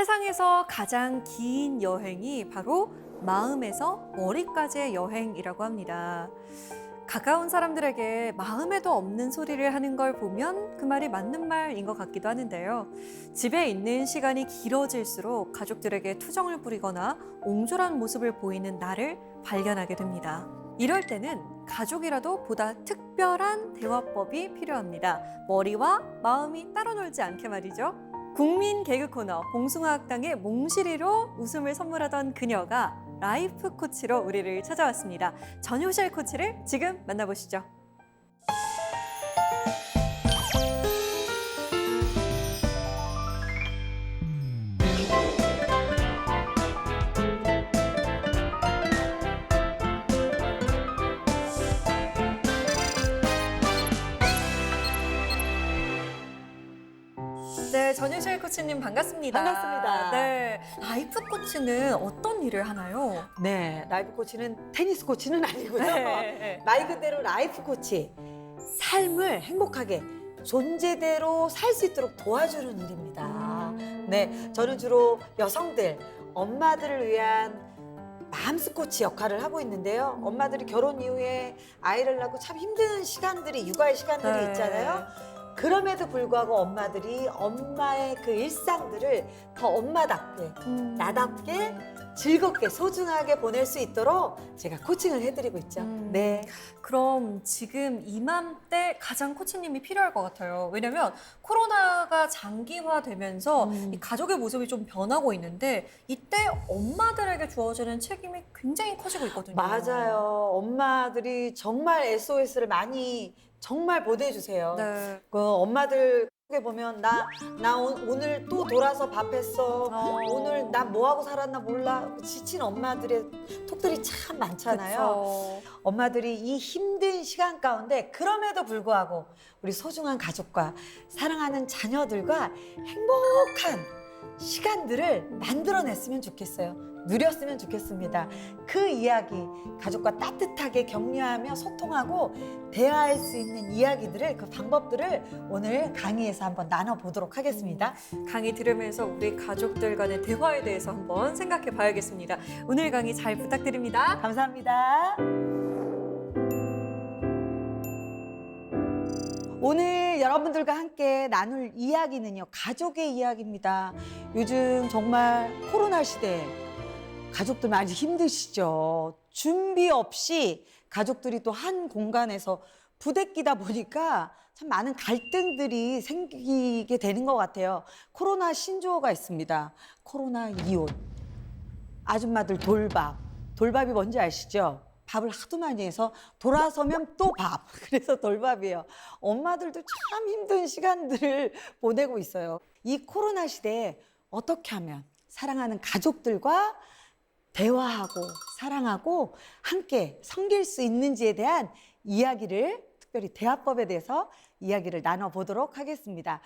세상에서 가장 긴 여행이 바로 마음에서 머리까지의 여행이라고 합니다. 가까운 사람들에게 마음에도 없는 소리를 하는 걸 보면 그 말이 맞는 말인 것 같기도 하는데요. 집에 있는 시간이 길어질수록 가족들에게 투정을 부리거나 옹졸한 모습을 보이는 나를 발견하게 됩니다. 이럴 때는 가족이라도 보다 특별한 대화법이 필요합니다. 머리와 마음이 따로 놀지 않게 말이죠. 국민 개그 코너 봉숭아학당의 몽실이로 웃음을 선물하던 그녀가 라이프 코치로 우리를 찾아왔습니다. 전효실 코치를 지금 만나보시죠. 네, 전효실 코치님 반갑습니다. 반갑습니다. 네, 라이프 코치는 어떤 일을 하나요? 네, 라이프 코치는 테니스 코치는 아니고요. 네. 말 그대로 라이프 코치. 삶을 행복하게 존재대로 살 수 있도록 도와주는 일입니다. 네, 저는 주로 여성들, 엄마들을 위한 맘스 코치 역할을 하고 있는데요. 엄마들이 결혼 이후에 아이를 낳고 참 힘든 시간들이, 육아의 시간들이 네. 있잖아요. 그럼에도 불구하고 엄마들이 엄마의 그 일상들을 더 엄마답게, 나답게, 즐겁게, 소중하게 보낼 수 있도록 제가 코칭을 해드리고 있죠. 네. 그럼 지금 이맘때 가장 코치님이 필요할 것 같아요. 왜냐면 코로나가 장기화되면서 이 가족의 모습이 좀 변하고 있는데 이때 엄마들에게 주어지는 책임이 굉장히 커지고 있거든요. 맞아요. 엄마들이 정말 SOS를 많이 정말 보내주세요. 네. 그 엄마들 보면 오늘 또 돌아서 밥했어. 오늘 나 뭐하고 살았나 몰라. 지친 엄마들의 톡들이 참 많잖아요. 그쵸. 엄마들이 이 힘든 시간 가운데 그럼에도 불구하고 우리 소중한 가족과 사랑하는 자녀들과 행복한 시간들을 만들어냈으면 좋겠어요. 누렸으면 좋겠습니다. 그 이야기, 가족과 따뜻하게 격려하며 소통하고 대화할 수 있는 이야기들을, 그 방법들을 오늘 강의에서 한번 나눠보도록 하겠습니다. 강의 들으면서 우리 가족들 간의 대화에 대해서 한번 생각해 봐야겠습니다. 오늘 강의 잘 부탁드립니다. 감사합니다. 오늘 여러분들과 함께 나눌 이야기는요, 가족의 이야기입니다. 요즘 정말 코로나 시대에 가족들 많이 힘드시죠. 준비 없이 가족들이 또 한 공간에서 부대끼다 보니까 참 많은 갈등들이 생기게 되는 것 같아요. 코로나 신조어가 있습니다. 코로나 이혼, 아줌마들 돌밥. 돌밥이 뭔지 아시죠? 밥을 하도 많이 해서 돌아서면 또 밥. 그래서 돌밥이에요. 엄마들도 참 힘든 시간들을 보내고 있어요. 이 코로나 시대에 어떻게 하면 사랑하는 가족들과 대화하고 사랑하고 함께 섬길 수 있는지에 대한 이야기를, 특별히 대화법에 대해서 이야기를 나눠보도록 하겠습니다.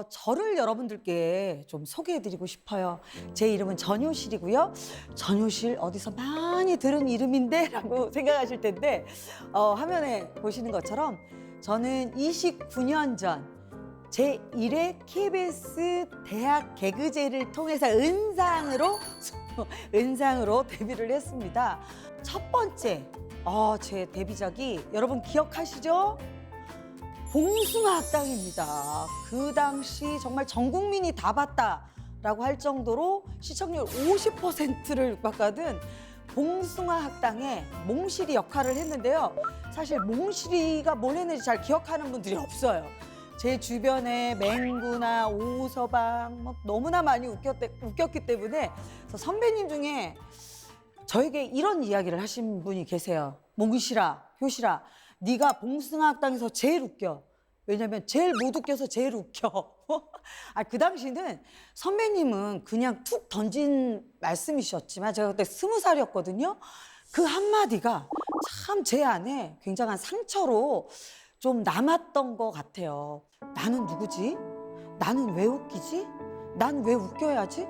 저를 여러분들께 좀 소개해드리고 싶어요. 제 이름은 전효실이고요. 전효실 어디서 많이 들은 이름인데? 라고 생각하실 텐데 화면에 보시는 것처럼 저는 29년 전 제1회 KBS 대학 개그제를 통해서 은상으로 데뷔를 했습니다. 첫 번째 제 데뷔작이 여러분 기억하시죠? 봉숭아학당입니다. 그 당시 정말 전 국민이 다 봤다라고 할 정도로 시청률 50%를 육박하던 봉숭아학당의 몽실이 역할을 했는데요. 사실 몽실이가 뭘 했는지 잘 기억하는 분들이 없어요. 제 주변에 맹구나 오서방 너무나 많이 웃겼기 때문에 선배님 중에 저에게 이런 이야기를 하신 분이 계세요. 몽실아, 효실아, 네가 봉숭아학당에서 제일 웃겨. 왜냐면 제일 못 웃겨서 제일 웃겨. 그 당시는 선배님은 그냥 툭 던진 말씀이셨지만 제가 그때 20살이었거든요. 그 한마디가 참 제 안에 굉장한 상처로 좀 남았던 것 같아요. 나는 누구지? 나는 왜 웃기지? 난 왜 웃겨야지?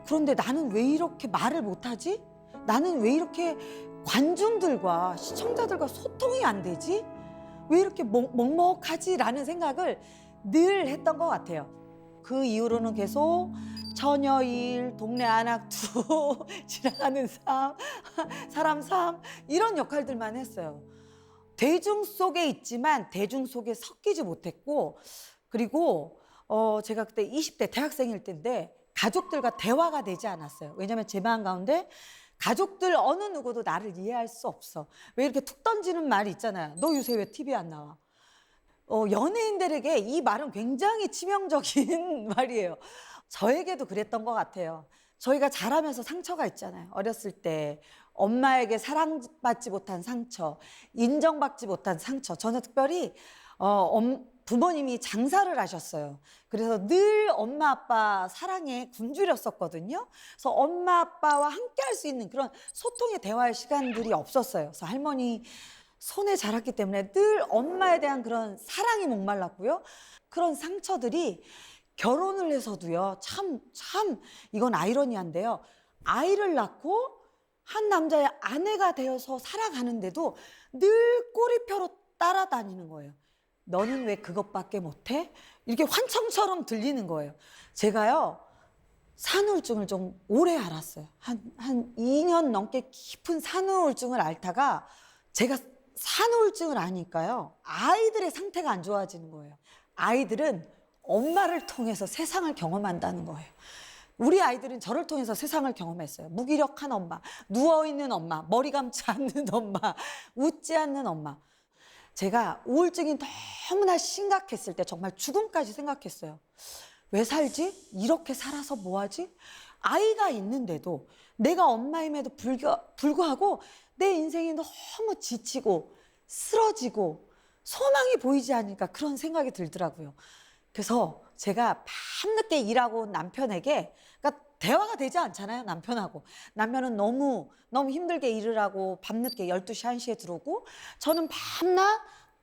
그런데 나는 왜 이렇게 말을 못하지? 나는 왜 이렇게 관중들과 시청자들과 소통이 안 되지? 왜 이렇게 먹먹하지? 라는 생각을 늘 했던 것 같아요. 그 이후로는 계속 처녀일, 동네 안악두, 지나가는 사람 삶 이런 역할들만 했어요. 대중 속에 있지만 대중 속에 섞이지 못했고 그리고 제가 그때 20대 대학생일 때인데 가족들과 대화가 되지 않았어요. 왜냐하면 제 마음 가운데 가족들 어느 누구도 나를 이해할 수 없어. 왜 이렇게 툭 던지는 말이 있잖아요. 너 요새 왜 TV에 안 나와? 연예인들에게 이 말은 굉장히 치명적인 말이에요. 저에게도 그랬던 것 같아요. 저희가 자라면서 상처가 있잖아요. 어렸을 때 엄마에게 사랑받지 못한 상처, 인정받지 못한 상처. 저는 특별히 부모님이 장사를 하셨어요. 그래서 늘 엄마 아빠 사랑에 굶주렸었거든요. 그래서 엄마 아빠와 함께 할 수 있는 그런 소통의 대화의 시간들이 없었어요. 그래서 할머니 손에 자랐기 때문에 늘 엄마에 대한 그런 사랑이 목말랐고요. 그런 상처들이 결혼을 해서도요. 참 이건 아이러니한데요. 아이를 낳고 한 남자의 아내가 되어서 살아가는데도 늘 꼬리표로 따라다니는 거예요. 너는 왜 그것밖에 못해? 이렇게 환청처럼 들리는 거예요. 제가요. 산후우울증을 좀 오래 알았어요. 한 2년 넘게 깊은 산후우울증을 앓다가 제가 산후우울증을 아니까요. 아이들의 상태가 안 좋아지는 거예요. 아이들은 엄마를 통해서 세상을 경험한다는 거예요. 우리 아이들은 저를 통해서 세상을 경험했어요. 무기력한 엄마, 누워있는 엄마, 머리 감지 않는 엄마, 웃지 않는 엄마. 제가 우울증이 너무나 심각했을 때 정말 죽음까지 생각했어요. 왜 살지? 이렇게 살아서 뭐하지? 아이가 있는데도 내가 엄마임에도 불구하고 내 인생이 너무 지치고 쓰러지고 소망이 보이지 않으니까 그런 생각이 들더라고요. 그래서 제가 밤늦게 일하고 남편에게 그러니까 대화가 되지 않잖아요. 남편하고. 남편은 너무 힘들게 일을 하고 밤늦게 12시, 1시에 들어오고 저는 밤낮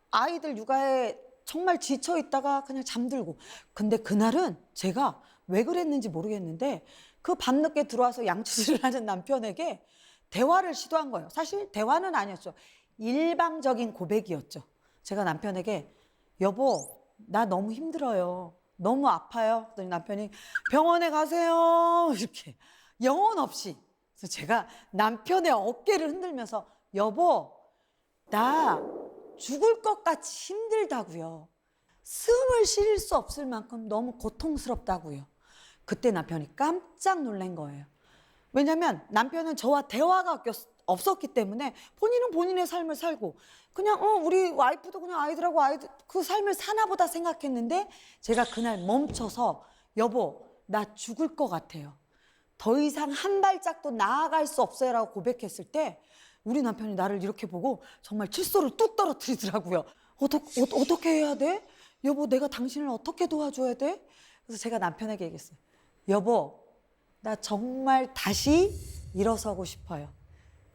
아이들 육아에 정말 지쳐 있다가 그냥 잠들고. 근데 그날은 제가 왜 그랬는지 모르겠는데 그 밤늦게 들어와서 양치질을 하는 남편에게 대화를 시도한 거예요. 사실 대화는 아니었죠. 일방적인 고백이었죠. 제가 남편에게 여보 나 너무 힘들어요. 너무 아파요. 그랬더니 남편이 병원에 가세요. 이렇게 영혼 없이. 그래서 제가 남편의 어깨를 흔들면서 여보 나 죽을 것 같이 힘들다고요. 숨을 쉴 수 없을 만큼 너무 고통스럽다고요. 그때 남편이 깜짝 놀란 거예요. 왜냐하면 남편은 저와 대화가 없었기 때문에 본인은 본인의 삶을 살고 그냥 우리 와이프도 그냥 아이들하고 그 삶을 사나 보다 생각했는데 제가 그날 멈춰서 여보 나 죽을 것 같아요. 더 이상 한 발짝도 나아갈 수 없어요 라고 고백했을 때 우리 남편이 나를 이렇게 보고 정말 칫솔을 뚝 떨어뜨리더라고요. 어떻게 해야 돼? 여보 내가 당신을 어떻게 도와줘야 돼? 그래서 제가 남편에게 얘기했어요. 여보 나 정말 다시 일어서고 싶어요.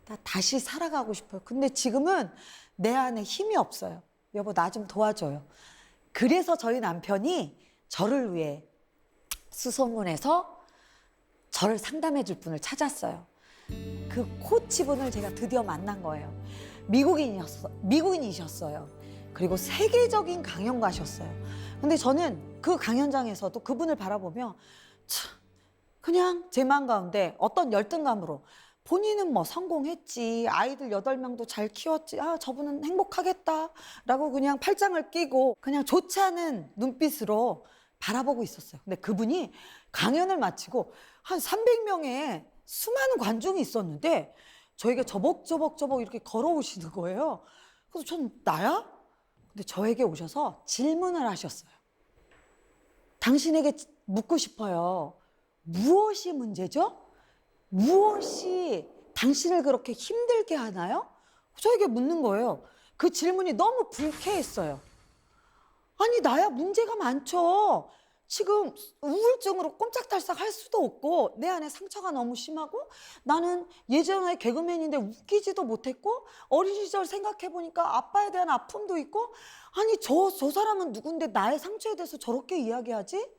나 다시 살아가고 싶어요. 근데 지금은 내 안에 힘이 없어요. 여보 나 좀 도와줘요. 그래서 저희 남편이 저를 위해 수소문해서 저를 상담해 줄 분을 찾았어요. 그 코치분을 제가 드디어 만난 거예요. 미국인이셨어요. 그리고 세계적인 강연가셨어요. 근데 저는 그 강연장에서도 그분을 바라보며 참 그냥 제 마음 가운데 어떤 열등감으로 본인은 뭐 성공했지 아이들 8명도 잘 키웠지 저분은 행복하겠다라고 그냥 팔짱을 끼고 그냥 좋지 않은 눈빛으로 바라보고 있었어요. 근데 그분이 강연을 마치고 한 300명의 수많은 관중이 있었는데 저에게 저벅저벅 이렇게 걸어오시는 거예요. 그래서 전 나야? 근데 저에게 오셔서 질문을 하셨어요. 당신에게 묻고 싶어요. 무엇이 문제죠? 무엇이 당신을 그렇게 힘들게 하나요? 저에게 묻는 거예요. 그 질문이 너무 불쾌했어요. 아니 나야 문제가 많죠. 지금 우울증으로 꼼짝달싹 할 수도 없고 내 안에 상처가 너무 심하고 나는 예전에 개그맨인데 웃기지도 못했고 어린 시절 생각해보니까 아빠에 대한 아픔도 있고 아니 저 사람은 누군데 나의 상처에 대해서 저렇게 이야기하지?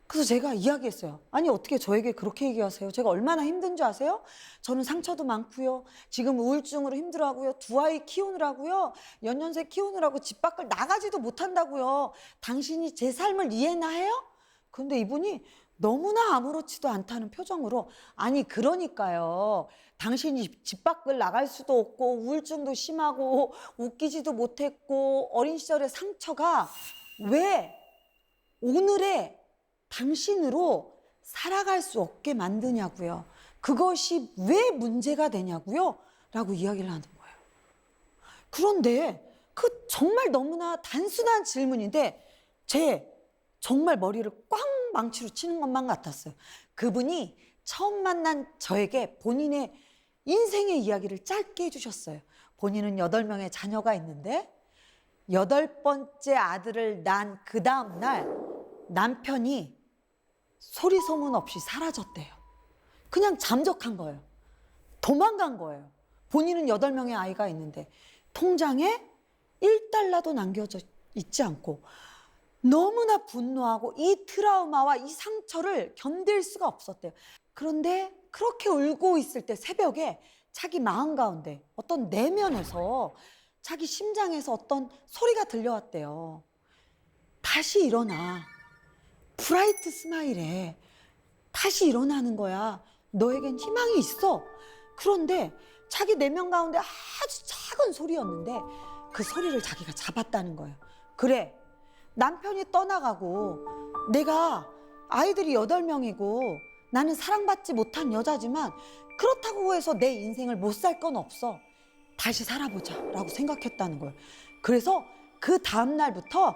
그래서 제가 이야기했어요. 아니 어떻게 저에게 그렇게 얘기하세요? 제가 얼마나 힘든 줄 아세요? 저는 상처도 많고요. 지금 우울증으로 힘들어하고요. 2아이 키우느라고요. 연년생 키우느라고 집 밖을 나가지도 못한다고요. 당신이 제 삶을 이해나 해요? 근데 이분이 너무나 아무렇지도 않다는 표정으로 아니 그러니까요. 당신이 집 밖을 나갈 수도 없고 우울증도 심하고 웃기지도 못했고 어린 시절의 상처가 왜 오늘의 당신으로 살아갈 수 없게 만드냐고요. 그것이 왜 문제가 되냐고요. 라고 이야기를 하는 거예요. 그런데 그 정말 너무나 단순한 질문인데 제 정말 머리를 꽝 망치로 치는 것만 같았어요. 그분이 처음 만난 저에게 본인의 인생의 이야기를 짧게 해주셨어요. 본인은 8명의 자녀가 있는데 8번째 아들을 낳은 그 다음 날 남편이 소리 소문 없이 사라졌대요. 그냥 잠적한 거예요. 도망간 거예요. 본인은 8명의 아이가 있는데 통장에 1달러도 남겨져 있지 않고 너무나 분노하고 이 트라우마와 이 상처를 견딜 수가 없었대요. 그런데 그렇게 울고 있을 때 새벽에 자기 마음 가운데 어떤 내면에서 자기 심장에서 어떤 소리가 들려왔대요. 다시 일어나. 브라이트 스마일에 다시 일어나는 거야. 너에겐 희망이 있어. 그런데 자기 내면 가운데 아주 작은 소리였는데 그 소리를 자기가 잡았다는 거예요. 그래, 남편이 떠나가고 내가 아이들이 8명이고 나는 사랑받지 못한 여자지만 그렇다고 해서 내 인생을 못 살 건 없어. 다시 살아보자 라고 생각했다는 거예요. 그래서 그 다음 날부터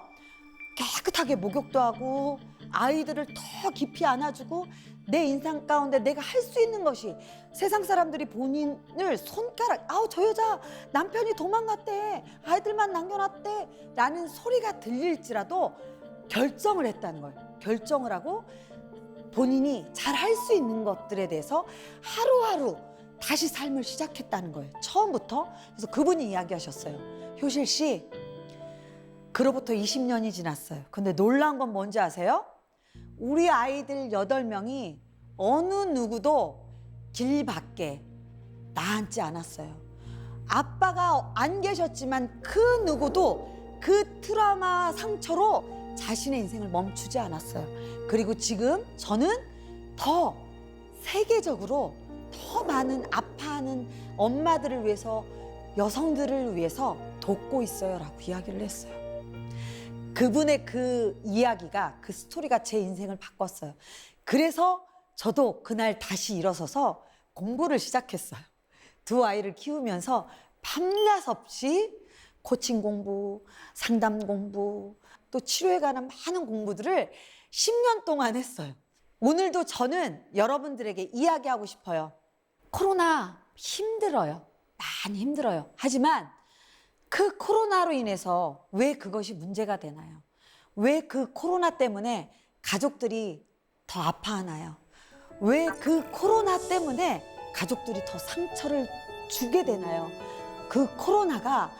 깨끗하게 목욕도 하고 아이들을 더 깊이 안아주고 내 인상 가운데 내가 할 수 있는 것이 세상 사람들이 본인을 손가락 아우 저 여자 남편이 도망갔대 아이들만 남겨놨대 라는 소리가 들릴지라도 결정을 했다는 거예요. 결정을 하고 본인이 잘 할 수 있는 것들에 대해서 하루하루 다시 삶을 시작했다는 거예요. 처음부터. 그래서 그분이 이야기하셨어요. 효실 씨, 그로부터 20년이 지났어요. 근데 놀라운 건 뭔지 아세요? 우리 아이들 8명이 어느 누구도 길 밖에 나앉지 않았어요. 아빠가 안 계셨지만 그 누구도 그 트라우마 상처로 자신의 인생을 멈추지 않았어요. 그리고 지금 저는 더 세계적으로 더 많은 아파하는 엄마들을 위해서 여성들을 위해서 돕고 있어요 라고 이야기를 했어요. 그분의 그 이야기가 그 스토리가 제 인생을 바꿨어요. 그래서 저도 그날 다시 일어서서 공부를 시작했어요. 2 아이를 키우면서 밤낮 없이 코칭 공부, 상담 공부, 또 치료에 관한 많은 공부들을 10년 동안 했어요. 오늘도 저는 여러분들에게 이야기하고 싶어요. 코로나 힘들어요. 많이 힘들어요. 하지만 그 코로나로 인해서 왜 그것이 문제가 되나요? 왜 그 코로나 때문에 가족들이 더 아파하나요? 왜 그 코로나 때문에 가족들이 더 상처를 주게 되나요? 그 코로나가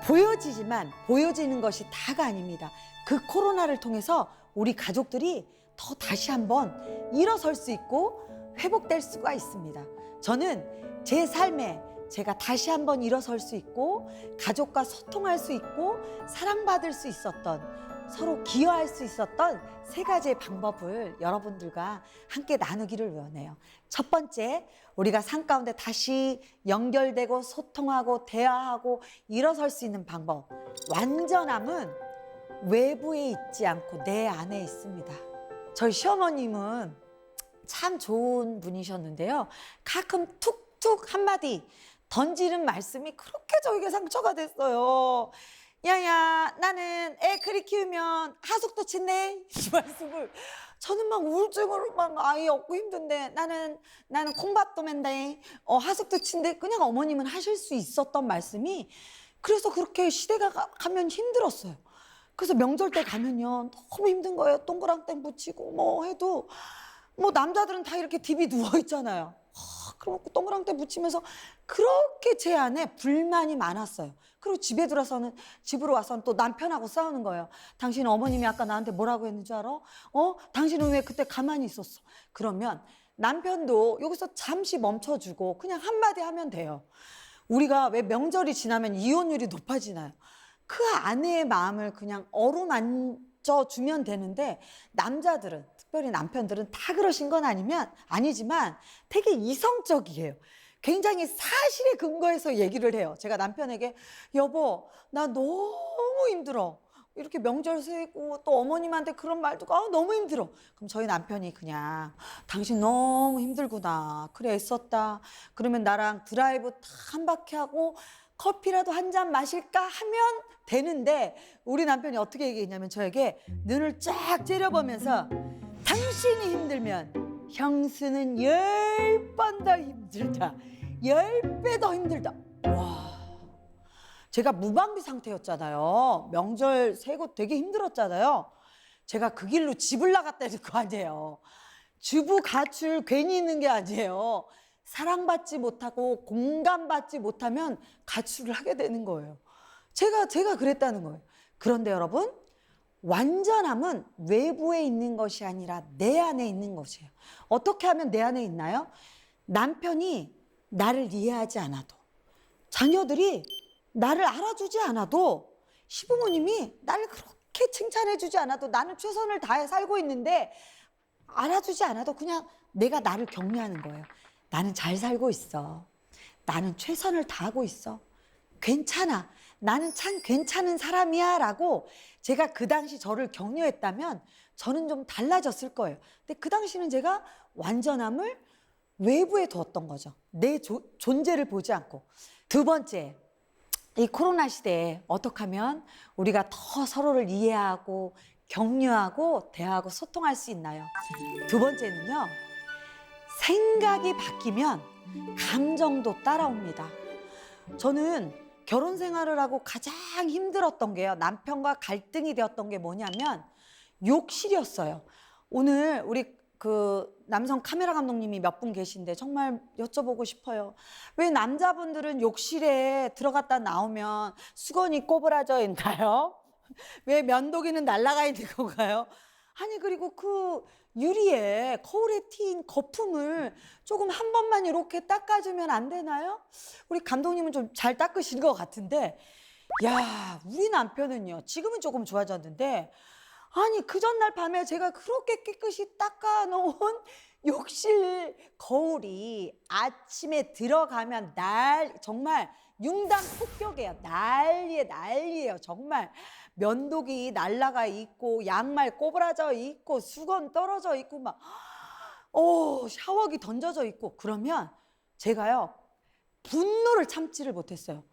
보여지지만 보여지는 것이 다가 아닙니다. 그 코로나를 통해서 우리 가족들이 더 다시 한번 일어설 수 있고 회복될 수가 있습니다. 저는 제 삶에 제가 다시 한번 일어설 수 있고 가족과 소통할 수 있고 사랑받을 수 있었던 서로 기여할 수 있었던 3가지의 방법을 여러분들과 함께 나누기를 원해요. 첫 번째, 우리가 삶 가운데 다시 연결되고 소통하고 대화하고 일어설 수 있는 방법. 완전함은 외부에 있지 않고 내 안에 있습니다. 저희 시어머님은 참 좋은 분이셨는데요. 가끔 툭툭 한마디 던지는 말씀이 그렇게 저에게 상처가 됐어요. 야야, 나는 애 그리 키우면 하숙도 친대. 이 말씀을 저는 막 우울증으로 막 아이 얻고 힘든데 나는 콩밥도 맨대. 하숙도 친대. 그냥 어머님은 하실 수 있었던 말씀이 그래서 그렇게 시대가 가면 힘들었어요. 그래서 명절 때 가면요 너무 힘든 거예요. 동그랑땡 붙이고 뭐 해도 뭐 남자들은 다 이렇게 디비 누워 있잖아요. 그럼 동그랑땡 붙이면서 그렇게 제 안에 불만이 많았어요. 그리고 집으로 와서는 또 남편하고 싸우는 거예요. 당신 어머님이 아까 나한테 뭐라고 했는 줄 알아? 당신은 왜 그때 가만히 있었어? 그러면 남편도 여기서 잠시 멈춰주고 그냥 한마디 하면 돼요. 우리가 왜 명절이 지나면 이혼율이 높아지나요? 그 아내의 마음을 그냥 어루만져 주면 되는데 남자들은 특별히 남편들은 다 그러신 건 아니지만 되게 이성적이에요. 굉장히 사실에 근거해서 얘기를 해요. 제가 남편에게 여보 나 너무 힘들어. 이렇게 명절 세고 또 어머님한테 그런 말 듣고 너무 힘들어. 그럼 저희 남편이 그냥 당신 너무 힘들구나. 그래 애썼다. 그러면 나랑 드라이브 다 한 바퀴 하고 커피라도 한 잔 마실까 하면 되는데 우리 남편이 어떻게 얘기했냐면 저에게 눈을 쫙 째려보면서 당신이 힘들면 형수는 10번 더 힘들다. 10배 더 힘들다. 와. 제가 무방비 상태였잖아요. 명절 세고 되게 힘들었잖아요. 제가 그 길로 집을 나갔다는 거 아니에요. 주부 가출 괜히 있는 게 아니에요. 사랑받지 못하고 공감받지 못하면 가출을 하게 되는 거예요. 제가 그랬다는 거예요. 그런데 여러분, 완전함은 외부에 있는 것이 아니라 내 안에 있는 것이에요. 어떻게 하면 내 안에 있나요? 남편이 나를 이해하지 않아도, 자녀들이 나를 알아주지 않아도, 시부모님이 나를 그렇게 칭찬해주지 않아도 나는 최선을 다해 살고 있는데 알아주지 않아도 그냥 내가 나를 격려하는 거예요. 나는 잘 살고 있어. 나는 최선을 다하고 있어. 괜찮아. 나는 참 괜찮은 사람이야 라고 제가 그 당시 저를 격려했다면 저는 좀 달라졌을 거예요. 근데 그 당시는 제가 완전함을 외부에 두었던 거죠. 내 존재를 보지 않고. 두 번째, 이 코로나 시대에 어떻게 하면 우리가 더 서로를 이해하고 격려하고 대화하고 소통할 수 있나요? 두 번째는요, 생각이 바뀌면 감정도 따라옵니다. 저는 결혼 생활을 하고 가장 힘들었던 게요, 남편과 갈등이 되었던 게 뭐냐면 욕실이었어요. 오늘 우리 그 남성 카메라 감독님이 몇 분 계신데 정말 여쭤보고 싶어요. 왜 남자분들은 욕실에 들어갔다 나오면 수건이 꼬부라져 있나요? 왜 면도기는 날아가 있는 건가요? 아니 그리고 그 유리에 거울에 튄 거품을 조금 한 번만 이렇게 닦아주면 안 되나요? 우리 감독님은 좀 잘 닦으신 것 같은데, 야, 우리 남편은요, 지금은 조금 좋아졌는데, 아니 그 전날 밤에 제가 그렇게 깨끗이 닦아놓은 욕실 거울이 아침에 들어가면 정말 융단 폭격이에요. 난리예요. 정말 면도기 날라가 있고 양말 꼬부라져 있고 수건 떨어져 있고 막 샤워기 던져져 있고. 그러면 제가요 분노를 참지를 못했어요.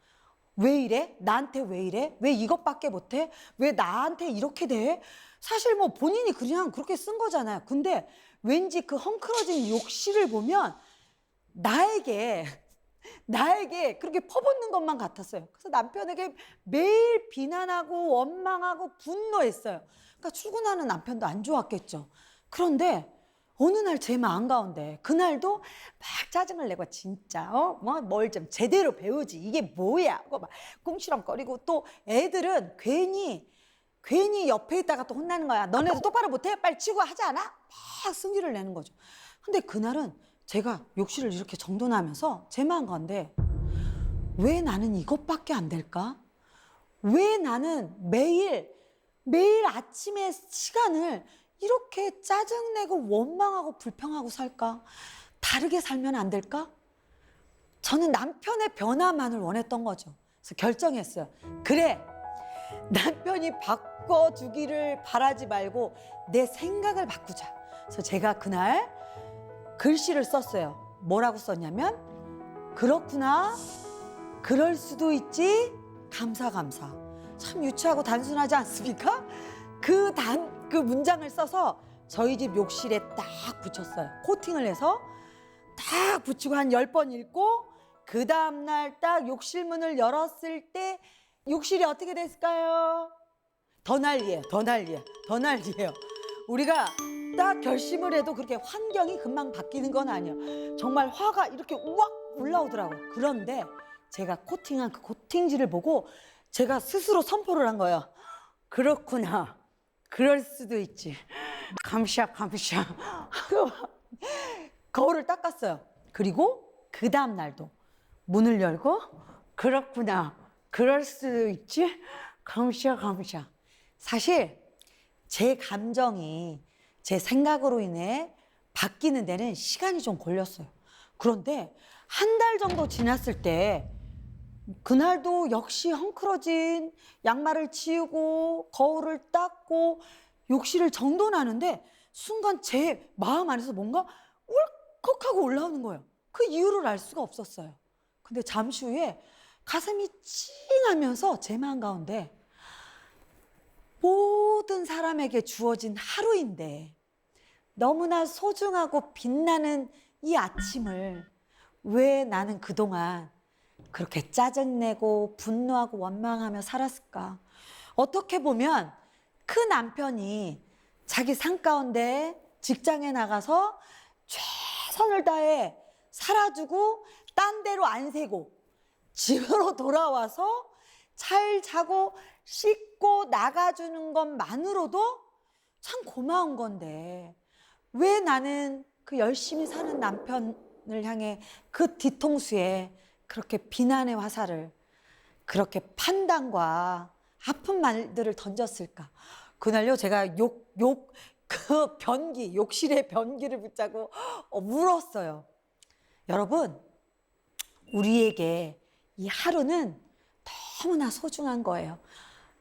왜 이래? 나한테 왜 이래? 왜 이것밖에 못해? 왜 나한테 이렇게 돼? 사실 뭐 본인이 그냥 그렇게 쓴 거잖아요. 근데 왠지 그 헝클어진 욕실을 보면 나에게 그렇게 퍼붓는 것만 같았어요. 그래서 남편에게 매일 비난하고 원망하고 분노했어요. 그러니까 출근하는 남편도 안 좋았겠죠. 그런데 어느 날 제 마음 가운데 그날도 막 짜증을 내고 진짜 뭘 좀 제대로 배우지 이게 뭐야 하고 막 꿍시렁거리고, 또 애들은 괜히 옆에 있다가 또 혼나는 거야. 너네도 똑바로 못해? 빨리 치고 하지 않아? 막 승질을 내는 거죠. 근데 그날은 제가 욕실을 이렇게 정돈하면서 제 마음 가운데 왜 나는 이것밖에 안 될까? 왜 나는 매일 아침에 시간을 이렇게 짜증내고 원망하고 불평하고 살까? 다르게 살면 안 될까? 저는 남편의 변화만을 원했던 거죠. 그래서 결정했어요. 그래, 남편이 바꿔주기를 바라지 말고 내 생각을 바꾸자. 그래서 제가 그날 글씨를 썼어요. 뭐라고 썼냐면, 그렇구나, 그럴 수도 있지, 감사. 참 유치하고 단순하지 않습니까? 그 문장을 써서 저희 집 욕실에 딱 붙였어요. 코팅을 해서 딱 붙이고 한 10번 읽고, 그 다음날 딱 욕실 문을 열었을 때 욕실이 어떻게 됐을까요? 더 난리예요. 우리가 딱 결심을 해도 그렇게 환경이 금방 바뀌는 건 아니에요. 정말 화가 이렇게 우악 올라오더라고요. 그런데 제가 코팅한 그 코팅지를 보고 제가 스스로 선포를 한 거예요. 그렇구나, 그럴 수도 있지, 감샤 하고 거울을 닦았어요. 그리고 그 다음 날도 문을 열고 그렇구나, 그럴 수도 있지, 감샤. 사실 제 감정이 제 생각으로 인해 바뀌는 데는 시간이 좀 걸렸어요. 그런데 한 달 정도 지났을 때 그날도 역시 헝클어진 양말을 치우고 거울을 닦고 욕실을 정돈하는데 순간 제 마음 안에서 뭔가 울컥하고 올라오는 거예요. 그 이유를 알 수가 없었어요. 근데 잠시 후에 가슴이 찡하면서 제 마음 가운데 모든 사람에게 주어진 하루인데 너무나 소중하고 빛나는 이 아침을 왜 나는 그동안 그렇게 짜증내고 분노하고 원망하며 살았을까? 어떻게 보면 그 남편이 자기 삶 가운데 직장에 나가서 최선을 다해 살아주고 딴 데로 안 새고 집으로 돌아와서 잘 자고 씻고 나가주는 것만으로도 참 고마운 건데 왜 나는 그 열심히 사는 남편을 향해 그 뒤통수에 그렇게 비난의 화살을 그렇게 판단과 아픈 말들을 던졌을까? 그날요 제가 그 변기 욕실의 변기를 붙잡고 울었어요. 여러분 우리에게 이 하루는 너무나 소중한 거예요.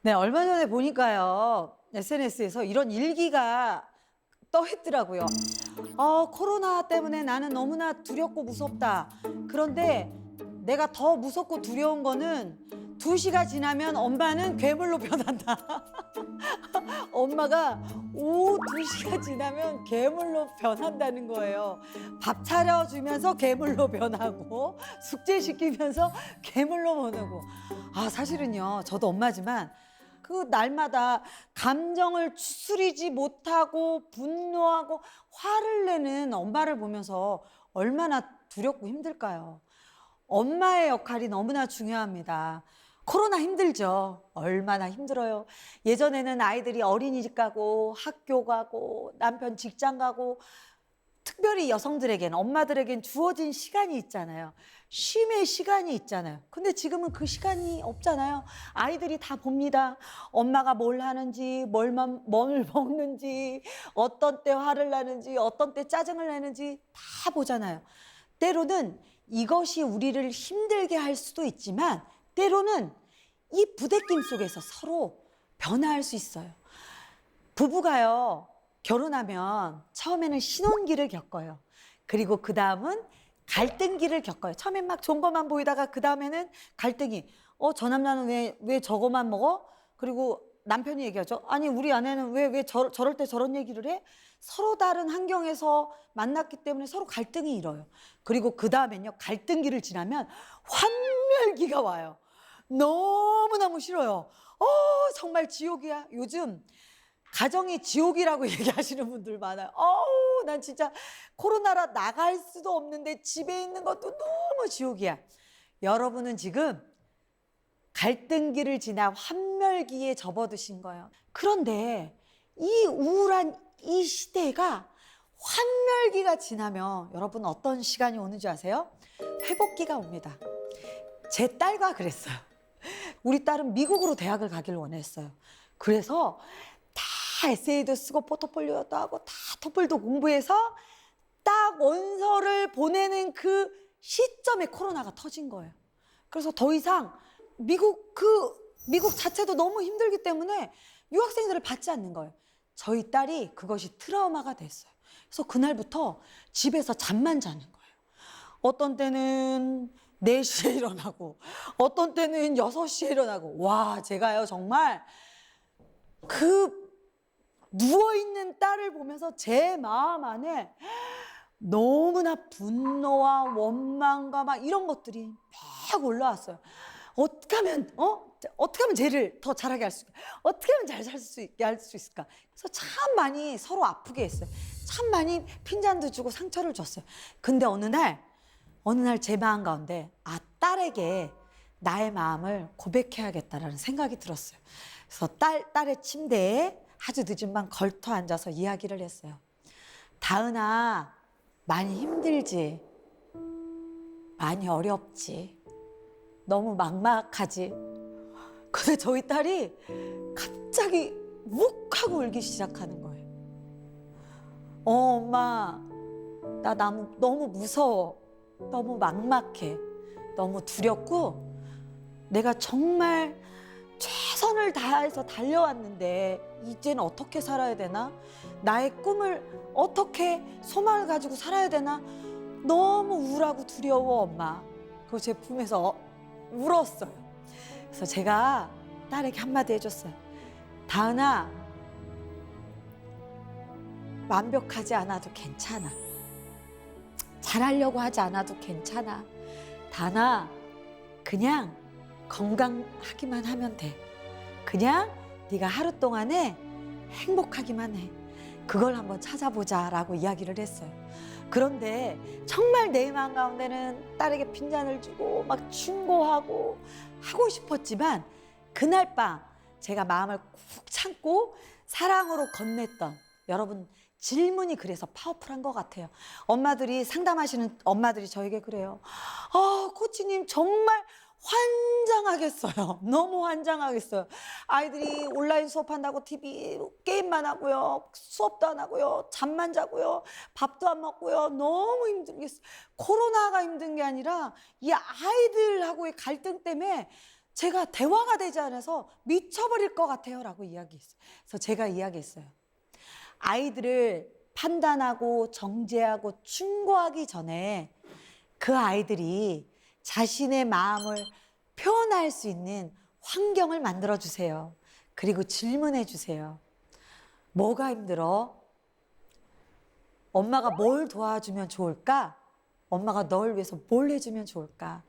네, 얼마 전에 보니까요 SNS에서 이런 일기가 떠있더라고요. 코로나 때문에 나는 너무나 두렵고 무섭다. 그런데 내가 더 무섭고 두려운 거는 2시가 지나면 엄마는 괴물로 변한다. 엄마가 오후 2시가 지나면 괴물로 변한다는 거예요. 밥 차려주면서 괴물로 변하고 숙제시키면서 괴물로 변하고. 사실은요 저도 엄마지만 그 날마다 감정을 추스리지 못하고 분노하고 화를 내는 엄마를 보면서 얼마나 두렵고 힘들까요? 엄마의 역할이 너무나 중요합니다. 코로나 힘들죠. 얼마나 힘들어요. 예전에는 아이들이 어린이집 가고 학교 가고 남편 직장 가고 특별히 여성들에겐 엄마들에겐 주어진 시간이 있잖아요. 쉼의 시간이 있잖아요. 근데 지금은 그 시간이 없잖아요. 아이들이 다 봅니다. 엄마가 뭘 하는지, 뭘 먹는지, 어떤 때 화를 나는지, 어떤 때 짜증을 내는지 다 보잖아요. 때로는 이것이 우리를 힘들게 할 수도 있지만 때로는 이 부대낌 속에서 서로 변화할 수 있어요. 부부가요, 결혼하면 처음에는 신혼기를 겪어요. 그리고 그 다음은 갈등기를 겪어요. 처음엔 막 좋은 것만 보이다가 그 다음에는 갈등이. 저 남자는 왜 저거만 먹어? 그리고 남편이 얘기하죠. 아니, 우리 아내는 왜 저럴 때 저런 얘기를 해? 서로 다른 환경에서 만났기 때문에 서로 갈등이 일어요. 그리고 그 다음엔요, 갈등기를 지나면 환멸기가 와요. 너무너무 싫어요. 정말 지옥이야. 요즘 가정이 지옥이라고 얘기하시는 분들 많아요. 난 진짜 코로나라 나갈 수도 없는데 집에 있는 것도 너무 지옥이야. 여러분은 지금 갈등기를 지나 환멸기에 접어드신 거예요. 그런데 이 우울한 이 시대가 환멸기가 지나면 여러분 어떤 시간이 오는지 아세요? 회복기가 옵니다. 제 딸과 그랬어요. 우리 딸은 미국으로 대학을 가길 원했어요. 그래서 다 에세이도 쓰고 포트폴리오도 하고 다 토플도 공부해서 딱 원서를 보내는 그 시점에 코로나가 터진 거예요. 그래서 더 이상 미국 자체도 너무 힘들기 때문에 유학생들을 받지 않는 거예요. 저희 딸이 그것이 트라우마가 됐어요. 그래서 그날부터 집에서 잠만 자는 거예요. 어떤 때는 4시에 일어나고 어떤 때는 6시에 일어나고 와 제가요 정말 그 누워있는 딸을 보면서 제 마음 안에 너무나 분노와 원망과 막 이런 것들이 막 올라왔어요. 어떻게 하면 쟤를 더 잘하게 할 수 있을까? 어떻게 하면 잘 살 수 있게 할 수 있을까? 그래서 참 많이 서로 아프게 했어요. 참 많이 핀잔도 주고 상처를 줬어요. 근데 어느 날 제 마음 가운데 딸에게 나의 마음을 고백해야겠다라는 생각이 들었어요. 그래서 딸의 침대에 아주 늦은 밤 걸터 앉아서 이야기를 했어요. 다은아, 많이 힘들지? 많이 어렵지? 너무 막막하지? 근데 저희 딸이 갑자기 욱하고 울기 시작하는 거예요. 엄마, 나 너무 무서워. 너무 막막해. 너무 두렵고 내가 정말 최선을 다해서 달려왔는데 이제는 어떻게 살아야 되나? 나의 꿈을 어떻게 소망을 가지고 살아야 되나? 너무 우울하고 두려워, 엄마. 그 제품에서 울었어요. 그래서 제가 딸에게 한마디 해줬어요. 다은아, 완벽하지 않아도 괜찮아. 잘하려고 하지 않아도 괜찮아. 다은아, 그냥 건강하기만 하면 돼. 그냥 네가 하루 동안에 행복하기만 해. 그걸 한번 찾아보자라고 이야기를 했어요. 그런데 정말 내 마음 가운데는 딸에게 핀잔을 주고 막 충고하고 하고 싶었지만 그날 밤 제가 마음을 꾹 참고 사랑으로 건넸던 여러분 질문이 그래서 파워풀한 것 같아요. 엄마들이 상담하시는 엄마들이 저에게 그래요. 코치님 정말 환장하겠어요. 너무 환장하겠어요. 아이들이 온라인 수업한다고 TV 게임만 하고요. 수업도 안 하고요. 잠만 자고요. 밥도 안 먹고요. 너무 힘들겠어요. 코로나가 힘든 게 아니라 이 아이들하고의 갈등 때문에 제가 대화가 되지 않아서 미쳐버릴 것 같아요. 라고 이야기했어요. 그래서 제가 이야기했어요. 아이들을 판단하고 정죄하고 충고하기 전에 그 아이들이 자신의 마음을 표현할 수 있는 환경을 만들어 주세요. 그리고 질문해 주세요. 뭐가 힘들어? 엄마가 뭘 도와주면 좋을까? 엄마가 널 위해서 뭘 해주면 좋을까?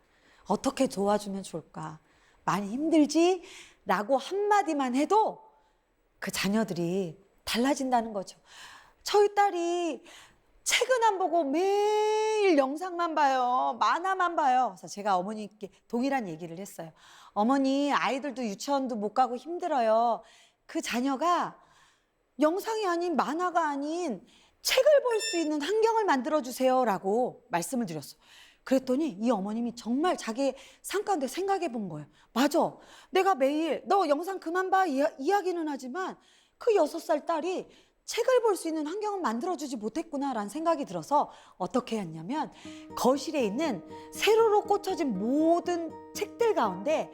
어떻게 도와주면 좋을까? 많이 힘들지? 라고 한마디만 해도 그 자녀들이 달라진다는 거죠. 저희 딸이 책은 안 보고 매일 영상만 봐요. 만화만 봐요. 그래서 제가 어머니께 동일한 얘기를 했어요. 어머니, 아이들도 유치원도 못 가고 힘들어요. 그 자녀가 영상이 아닌 만화가 아닌 책을 볼 수 있는 환경을 만들어주세요. 라고 말씀을 드렸어요. 그랬더니 이 어머님이 정말 자기의 삶 가운데 생각해 본 거예요. 맞아. 내가 매일 너 영상 그만 봐 이야기는 하지만 그 6살 딸이 책을 볼 수 있는 환경을 만들어주지 못했구나라는 생각이 들어서 어떻게 했냐면 거실에 있는 세로로 꽂혀진 모든 책들 가운데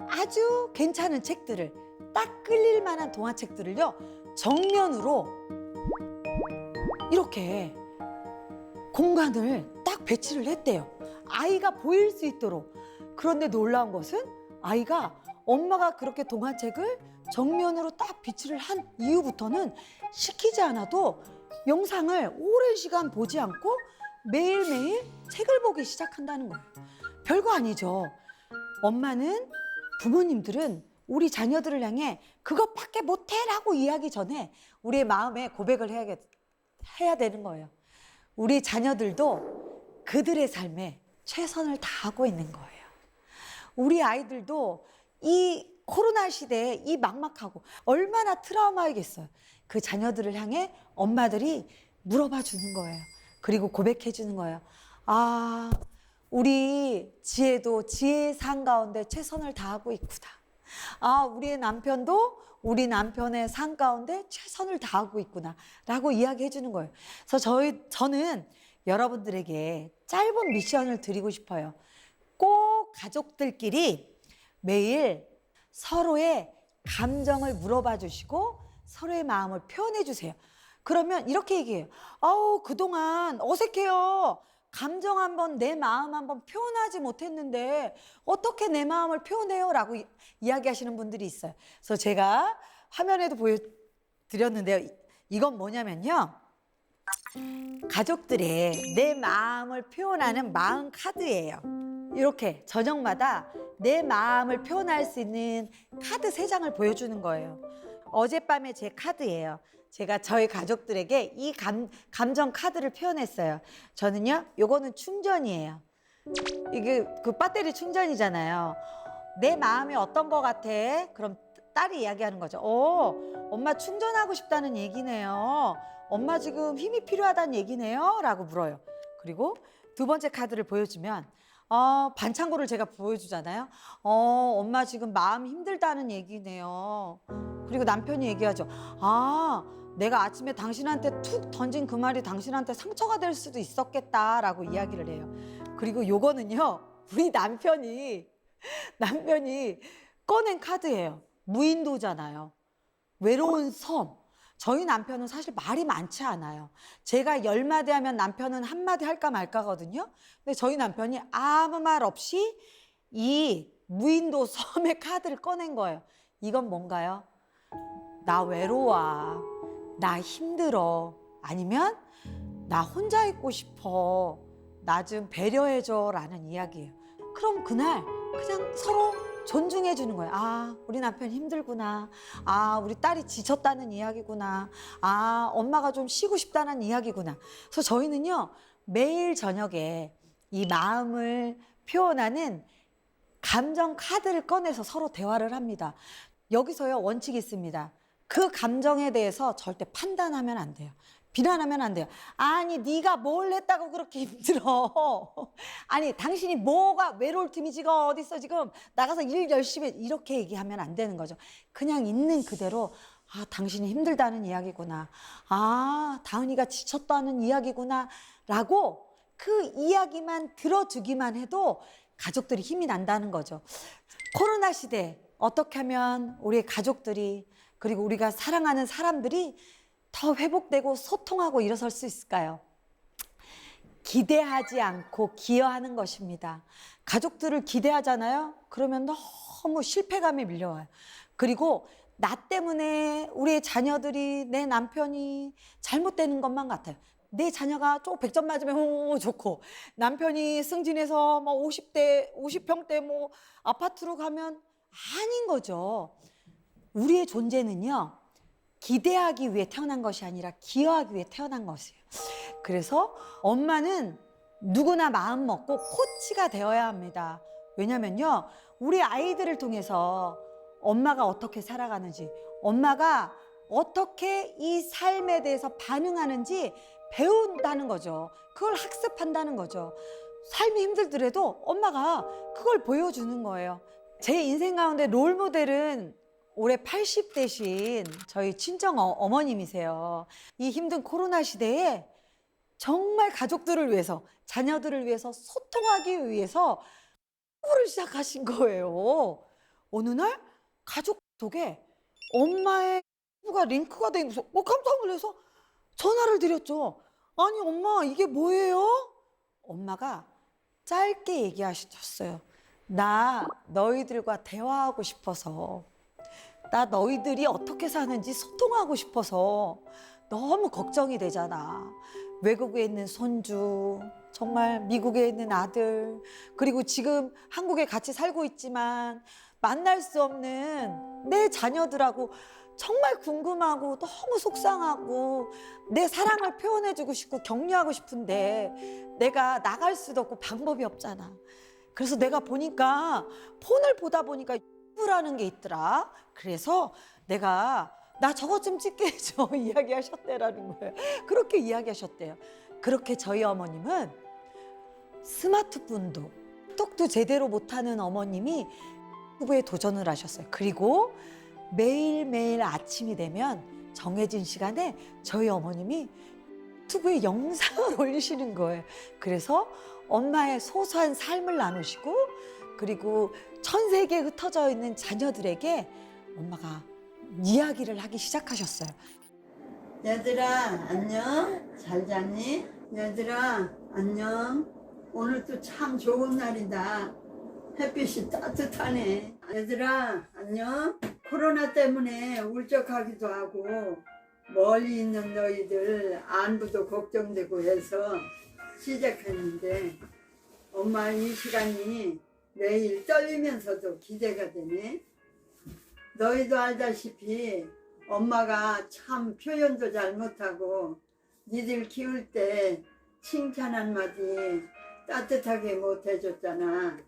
아주 괜찮은 책들을 딱 끌릴 만한 동화책들을요 정면으로 이렇게 공간을 딱 배치를 했대요. 아이가 보일 수 있도록. 그런데 놀라운 것은 아이가 엄마가 그렇게 동화책을 정면으로 딱 비치를 한 이후부터는 시키지 않아도 영상을 오랜 시간 보지 않고 매일매일 책을 보기 시작한다는 거예요. 별거 아니죠. 엄마는, 부모님들은 우리 자녀들을 향해 그것밖에 못해라고 이야기 전에 우리의 마음에 고백을 해야 되는 거예요. 우리 자녀들도 그들의 삶에 최선을 다하고 있는 거예요. 우리 아이들도 이 코로나 시대에 이 막막하고 얼마나 트라우마이겠어요. 그 자녀들을 향해 엄마들이 물어봐 주는 거예요. 그리고 고백해 주는 거예요. 아, 우리 지혜도 지혜의 삶 가운데 최선을 다하고 있구나. 아, 우리의 남편도 우리 남편의 삶 가운데 최선을 다하고 있구나. 라고 이야기해 주는 거예요. 그래서 저는 여러분들에게 짧은 미션을 드리고 싶어요. 꼭 가족들끼리 매일 서로의 감정을 물어봐 주시고 서로의 마음을 표현해 주세요. 그러면 이렇게 얘기해요. 아우, 그동안 어색해요. 감정 한번, 내 마음 한번 표현하지 못했는데 어떻게 내 마음을 표현해요? 라고 이야기하시는 분들이 있어요. 그래서 제가 화면에도 보여드렸는데요. 이건 뭐냐면요. 가족들의 내 마음을 표현하는 마음 카드예요. 이렇게 저녁마다 내 마음을 표현할 수 있는 카드 3장을 보여주는 거예요. 어젯밤에 제 카드예요. 제가 저희 가족들에게 이 감정 카드를 표현했어요. 저는요, 요거는 충전이에요. 이게 그 배터리 충전이잖아요. 내 마음이 어떤 거 같아? 그럼 딸이 이야기하는 거죠. 엄마 충전하고 싶다는 얘기네요. 엄마 지금 힘이 필요하다는 얘기네요. 라고 물어요. 그리고 2번째 카드를 보여주면 반창고를 제가 보여주잖아요. 엄마 지금 마음 힘들다는 얘기네요. 그리고 남편이 얘기하죠. 내가 아침에 당신한테 툭 던진 그 말이 당신한테 상처가 될 수도 있었겠다라고 이야기를 해요. 그리고 요거는요, 우리 남편이 꺼낸 카드예요. 무인도잖아요. 외로운 섬. 저희 남편은 사실 말이 많지 않아요. 제가 10마디 하면 남편은 한마디 할까 말까거든요. 근데 저희 남편이 아무 말 없이 이 무인도 섬의 카드를 꺼낸 거예요. 이건 뭔가요? 나 외로워. 나 힘들어. 아니면 나 혼자 있고 싶어. 나 좀 배려해줘. 라는 이야기예요. 그럼 그날 그냥 서로 존중해 주는 거예요. 아, 우리 남편 힘들구나. 아, 우리 딸이 지쳤다는 이야기구나. 아, 엄마가 좀 쉬고 싶다는 이야기구나. 그래서 저희는요, 매일 저녁에 이 마음을 표현하는 감정 카드를 꺼내서 서로 대화를 합니다. 여기서요, 원칙이 있습니다. 그 감정에 대해서 절대 판단하면 안 돼요. 비난하면 안 돼요. 아니, 네가 뭘 했다고 그렇게 힘들어. 아니, 당신이 뭐가 외로울 틈이 지금 어딨어 지금. 나가서 일 열심히 해. 이렇게 얘기하면 안 되는 거죠. 그냥 있는 그대로 아, 당신이 힘들다는 이야기구나. 아, 다은이가 지쳤다는 이야기구나. 라고 그 이야기만 들어주기만 해도 가족들이 힘이 난다는 거죠. 코로나 시대 어떻게 하면 우리 가족들이 그리고 우리가 사랑하는 사람들이 더 회복되고 소통하고 일어설 수 있을까요? 기대하지 않고 기여하는 것입니다. 가족들을 기대하잖아요? 그러면 너무 실패감이 밀려와요. 그리고 나 때문에 우리의 자녀들이 내 남편이 잘못되는 것만 같아요. 내 자녀가 쪽 100점 맞으면 오 좋고 남편이 승진해서 뭐 50평대 뭐 아파트로 가면 아닌 거죠. 우리의 존재는요. 기대하기 위해 태어난 것이 아니라 기여하기 위해 태어난 것이에요. 그래서 엄마는 누구나 마음 먹고 코치가 되어야 합니다. 왜냐면요, 우리 아이들을 통해서 엄마가 어떻게 살아가는지, 엄마가 어떻게 이 삶에 대해서 반응하는지 배운다는 거죠. 그걸 학습한다는 거죠. 삶이 힘들더라도 엄마가 그걸 보여주는 거예요. 제 인생 가운데 롤 모델은 올해 80대신 저희 친정 어머님이세요. 이 힘든 코로나 시대에 정말 가족들을 위해서, 자녀들을 위해서 소통하기 위해서 공부를 시작하신 거예요. 어느 날 가족 속에 엄마의 가 링크가 돼 있어서 깜짝 놀라서 전화를 드렸죠. 아니 엄마 이게 뭐예요? 엄마가 짧게 얘기하셨어요. 나 너희들과 대화하고 싶어서, 나 너희들이 어떻게 사는지 소통하고 싶어서 너무 걱정이 되잖아. 외국에 있는 손주, 정말 미국에 있는 아들, 그리고 지금 한국에 같이 살고 있지만 만날 수 없는 내 자녀들하고 정말 궁금하고 너무 속상하고 내 사랑을 표현해주고 싶고 격려하고 싶은데 내가 나갈 수도 없고 방법이 없잖아. 그래서 내가 보니까 폰을 보다 보니까 유튜브라는 게 있더라. 그래서 내가 나 저것 좀 찍게 해줘 이야기하셨대라는 거예요. 그렇게 이야기하셨대요. 그렇게 저희 어머님은 스마트폰도 똑도 제대로 못하는 어머님이 유튜브에 도전을 하셨어요. 그리고 매일매일 아침이 되면 정해진 시간에 저희 어머님이 유튜브에 영상을 올리시는 거예요. 그래서 엄마의 소소한 삶을 나누시고 그리고 전 세계에 흩어져 있는 자녀들에게 엄마가 이야기를 하기 시작하셨어요. 얘들아 안녕? 잘 잤니? 얘들아 안녕? 오늘도 참 좋은 날이다. 햇빛이 따뜻하네. 얘들아 안녕? 코로나 때문에 울적하기도 하고 멀리 있는 너희들 안부도 걱정되고 해서 시작했는데 엄마 이 시간이 매일 떨리면서도 기대가 되네. 너희도 알다시피 엄마가 참 표현도 잘 못하고 니들 키울 때 칭찬 한마디 따뜻하게 못 해줬잖아.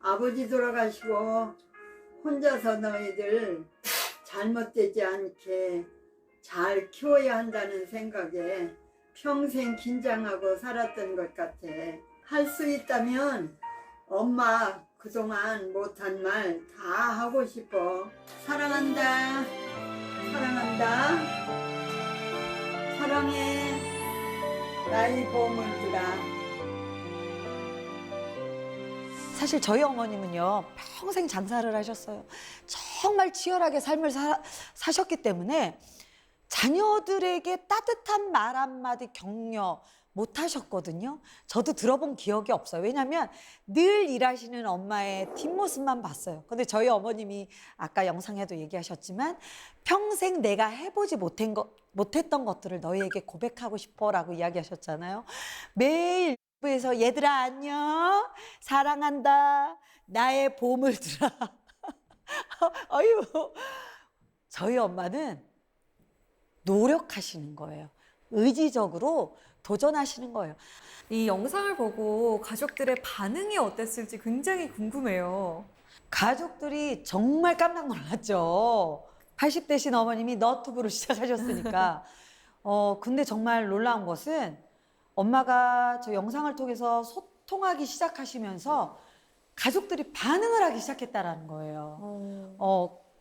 아버지 돌아가시고 혼자서 너희들 잘못되지 않게 잘 키워야 한다는 생각에 평생 긴장하고 살았던 것 같아. 할 수 있다면 엄마 그동안 못한 말 다 하고 싶어. 사랑한다. 사랑한다. 사랑해 나의 보물들아. 사실 저희 어머님은요, 평생 장사를 하셨어요. 정말 치열하게 삶을 사셨기 때문에 자녀들에게 따뜻한 말 한마디 격려 못 하셨거든요. 저도 들어본 기억이 없어요. 왜냐하면 늘 일하시는 엄마의 뒷모습만 봤어요. 근데 저희 어머님이 아까 영상에도 얘기하셨지만 평생 내가 해보지 못했던 것들을 너희에게 고백하고 싶어라고 이야기하셨잖아요. 매일 에서 얘들아 안녕, 사랑한다, 나의 보물들아. 어휴, 저희 엄마는 노력하시는 거예요. 의지적으로 도전하시는 거예요. 이 영상을 보고 가족들의 반응이 어땠을지 굉장히 궁금해요. 가족들이 정말 깜짝 놀랐죠. 80대신 어머님이 너튜브로 시작하셨으니까. 근데 정말 놀라운 것은 엄마가 저 영상을 통해서 소통하기 시작하시면서 가족들이 반응을 하기 시작했다라는 거예요.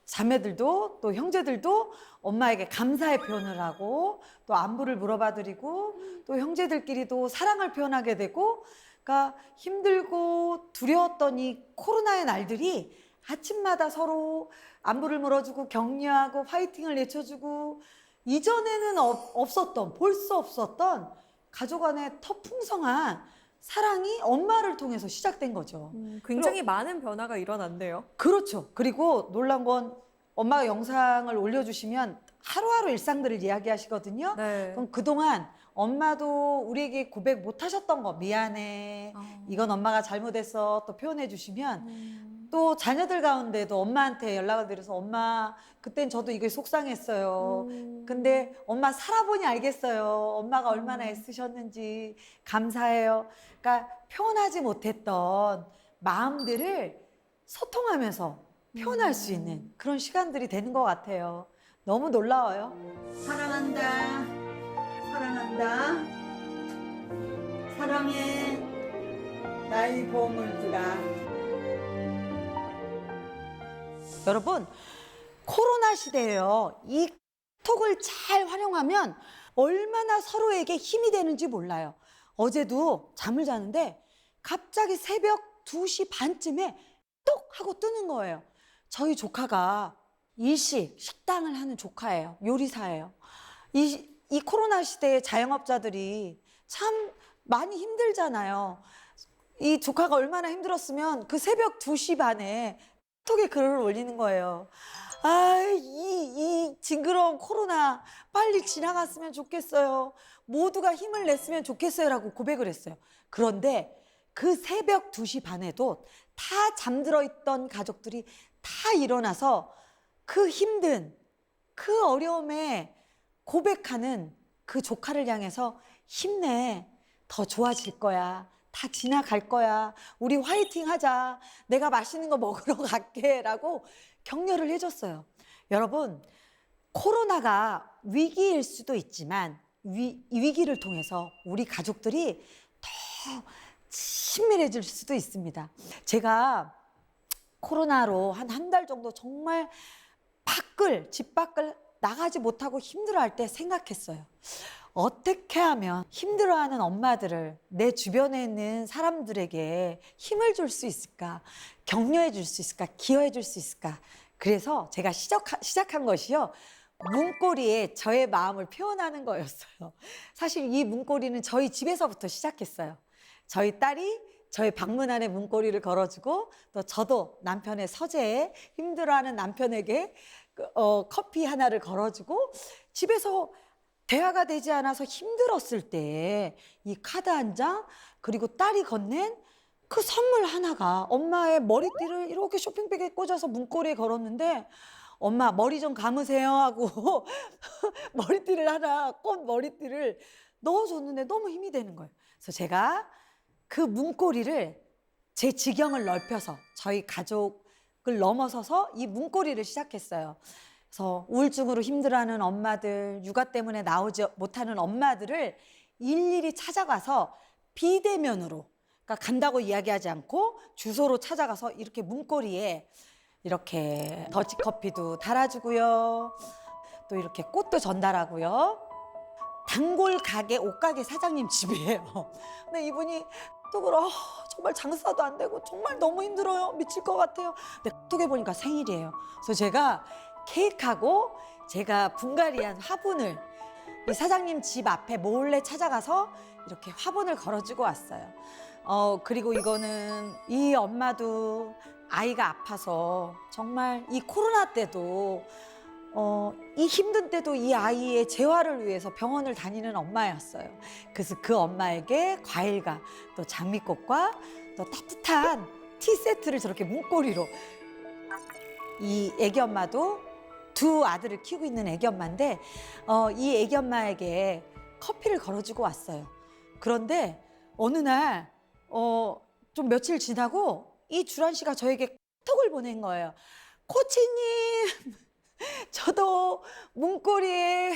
자매들도 또 형제들도 엄마에게 감사의 표현을 하고 또 안부를 물어봐드리고 또 형제들끼리도 사랑을 표현하게 되고, 그러니까 힘들고 두려웠던 이 코로나의 날들이 아침마다 서로 안부를 물어주고 격려하고 화이팅을 외쳐주고, 이전에는 없었던, 볼 수 없었던 가족 안의 터풍성한 사랑이 엄마를 통해서 시작된 거죠. 굉장히 많은 변화가 일어났네요. 그렇죠. 그리고 놀란 건 엄마가 영상을 올려주시면 하루하루 일상들을 이야기하시거든요. 네. 그럼 그동안 엄마도 우리에게 고백 못 하셨던 거, 미안해, 이건 엄마가 잘못했어, 또 표현해 주시면 또 자녀들 가운데도 엄마한테 연락을 드려서 엄마, 그땐 저도 이게 속상했어요. 근데 엄마 살아보니 알겠어요. 엄마가 얼마나 애쓰셨는지 감사해요. 그러니까 표현하지 못했던 마음들을 소통하면서 표현할 수 있는 그런 시간들이 되는 것 같아요. 너무 놀라워요. 사랑한다 사랑한다 사랑해 나의 보물들아. 여러분, 코로나 시대에요. 이 톡을 잘 활용하면 얼마나 서로에게 힘이 되는지 몰라요. 어제도 잠을 자는데 갑자기 새벽 2시 반쯤에 똑 하고 뜨는 거예요. 저희 조카가 일식, 식당을 하는 조카예요. 요리사예요. 이 코로나 시대에 자영업자들이 참 많이 힘들잖아요. 이 조카가 얼마나 힘들었으면 그 새벽 2시 반에 톡에 글을 올리는 거예요. 이 징그러운 코로나 빨리 지나갔으면 좋겠어요. 모두가 힘을 냈으면 좋겠어요라고 고백을 했어요. 그런데 그 새벽 2시 반에도 다 잠들어 있던 가족들이 다 일어나서 그 힘든, 그 어려움에 고백하는 그 조카를 향해서 힘내, 더 좋아질 거야, 다 지나갈 거야, 우리 화이팅 하자, 내가 맛있는 거 먹으러 갈게 라고 격려를 해줬어요. 여러분, 코로나가 위기일 수도 있지만 이 위기를 통해서 우리 가족들이 더 친밀해질 수도 있습니다. 제가 코로나로 한 달 정도 정말 집 밖을 나가지 못하고 힘들어할 때 생각했어요. 어떻게 하면 힘들어하는 엄마들을 내 주변에 있는 사람들에게 힘을 줄 수 있을까? 격려해 줄 수 있을까? 기여해 줄 수 있을까? 그래서 제가 시작한 것이요. 문고리에 저의 마음을 표현하는 거였어요. 사실 이 문고리는 저희 집에서부터 시작했어요. 저희 딸이 저희 방문 안에 문고리를 걸어주고 또 저도 남편의 서재에 힘들어하는 남편에게 커피 하나를 걸어주고 집에서 대화가 되지 않아서 힘들었을 때 이 카드 한 장 그리고 딸이 건넨 그 선물 하나가 엄마의 머리띠를 이렇게 쇼핑백에 꽂아서 문고리에 걸었는데 엄마 머리 좀 감으세요 하고 머리띠를 하나 꽃 머리띠를 넣어줬는데 너무 힘이 되는 거예요. 그래서 제가 그 문고리를 제 지경을 넓혀서 저희 가족을 넘어서서 이 문고리를 시작했어요. 그래서 우울증으로 힘들어하는 엄마들, 육아 때문에 나오지 못하는 엄마들을 일일이 찾아가서 비대면으로, 그러니까 간다고 이야기하지 않고 주소로 찾아가서 이렇게 문고리에 이렇게 더치커피도 달아주고요. 또 이렇게 꽃도 전달하고요. 단골 가게 옷가게 사장님 집이에요. 근데 이분이 톡으로 정말 장사도 안 되고 정말 너무 힘들어요. 미칠 것 같아요. 근데 톡에 보니까 생일이에요. 그래서 제가 케이크하고 제가 분갈이한 화분을 이 사장님 집 앞에 몰래 찾아가서 이렇게 화분을 걸어주고 왔어요. 그리고 이거는 이 엄마도 아이가 아파서 정말 이 코로나 때도 이 힘든 때도 이 아이의 재활을 위해서 병원을 다니는 엄마였어요. 그래서 그 엄마에게 과일과 또 장미꽃과 또 따뜻한 티 세트를 저렇게 문고리로, 이 애기 엄마도 두 아들을 키우고 있는 애기 엄마인데 이 애기 엄마에게 커피를 걸어주고 왔어요. 그런데 어느 날 좀 며칠 지나고 이 주란 씨가 저에게 톡을 보낸 거예요. 코치님, 저도 문고리에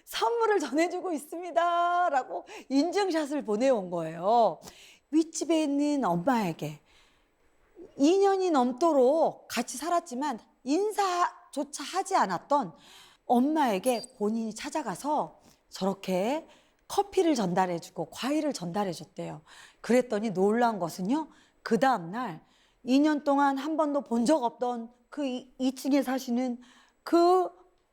선물을 전해주고 있습니다. 라고 인증샷을 보내온 거예요. 윗집에 있는 엄마에게 2년이 넘도록 같이 살았지만 인사조차 하지 않았던 엄마에게 본인이 찾아가서 저렇게 커피를 전달해주고 과일을 전달해줬대요. 그랬더니 놀라운 것은요, 그 다음날 2년 동안 한 번도 본 적 없던 그 2층에 사시는 그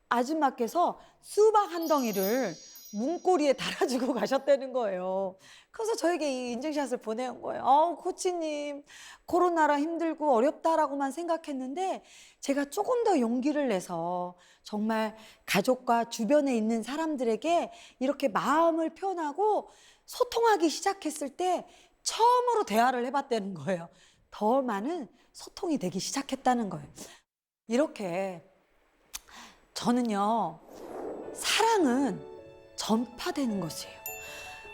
아줌마께서 수박 한 덩이를 문고리에 달아주고 가셨다는 거예요. 그래서 저에게 이 인증샷을 보내온 거예요. 코치님, 코로나라 힘들고 어렵다라고만 생각했는데 제가 조금 더 용기를 내서 정말 가족과 주변에 있는 사람들에게 이렇게 마음을 표현하고 소통하기 시작했을 때 처음으로 대화를 해봤다는 거예요. 더 많은 소통이 되기 시작했다는 거예요. 이렇게 저는요, 사랑은 전파되는 것이에요.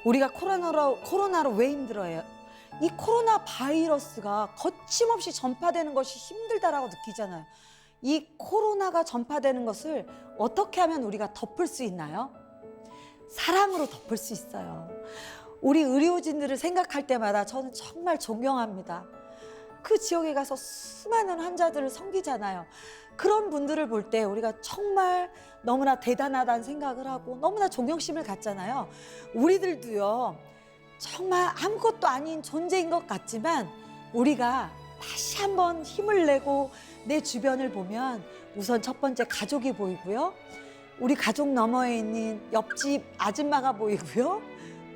우리가 코로나로 왜 힘들어해요? 이 코로나 바이러스가 거침없이 전파되는 것이 힘들다라고 느끼잖아요. 이 코로나가 전파되는 것을 어떻게 하면 우리가 덮을 수 있나요? 사랑으로 덮을 수 있어요. 우리 의료진들을 생각할 때마다 저는 정말 존경합니다. 그 지역에 가서 수많은 환자들을 섬기잖아요. 그런 분들을 볼 때 우리가 정말 너무나 대단하다는 생각을 하고 너무나 존경심을 갖잖아요. 우리들도요, 정말 아무것도 아닌 존재인 것 같지만 우리가 다시 한번 힘을 내고 내 주변을 보면 우선 첫 번째 가족이 보이고요. 우리 가족 너머에 있는 옆집 아줌마가 보이고요.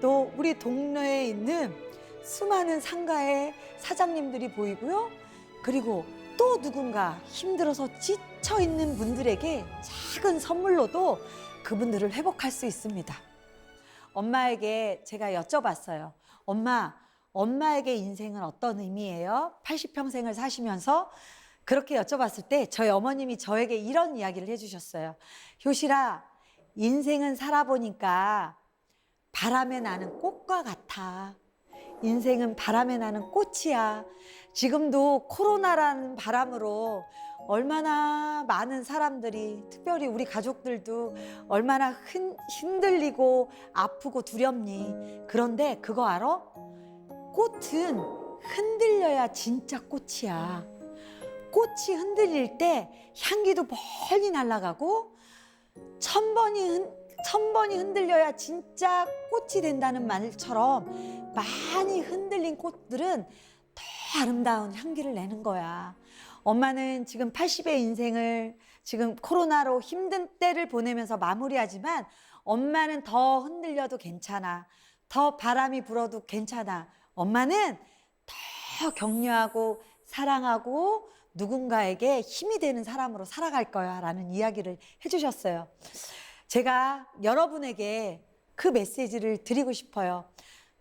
또 우리 동네에 있는 수많은 상가의 사장님들이 보이고요. 그리고 또 누군가 힘들어서 지쳐 있는 분들에게 작은 선물로도 그분들을 회복할 수 있습니다. 엄마에게 제가 여쭤봤어요. 엄마에게 인생은 어떤 의미예요? 80평생을 사시면서 그렇게 여쭤봤을 때 저희 어머님이 저에게 이런 이야기를 해주셨어요. 효실아, 인생은 살아보니까 바람에 나는 꽃과 같아. 인생은 바람에 나는 꽃이야. 지금도 코로나라는 바람으로 얼마나 많은 사람들이, 특별히 우리 가족들도 얼마나 힘들리고 아프고 두렵니. 그런데 그거 알아? 꽃은 흔들려야 진짜 꽃이야. 꽃이 흔들릴 때 향기도 멀리 날아가고 천 번이 흔들려야 진짜 꽃이 된다는 말처럼 많이 흔들린 꽃들은 더 아름다운 향기를 내는 거야. 엄마는 지금 80의 인생을 지금 코로나로 힘든 때를 보내면서 마무리하지만 엄마는 더 흔들려도 괜찮아. 더 바람이 불어도 괜찮아. 엄마는 더 격려하고 사랑하고 누군가에게 힘이 되는 사람으로 살아갈 거야 라는 이야기를 해주셨어요. 제가 여러분에게 그 메시지를 드리고 싶어요.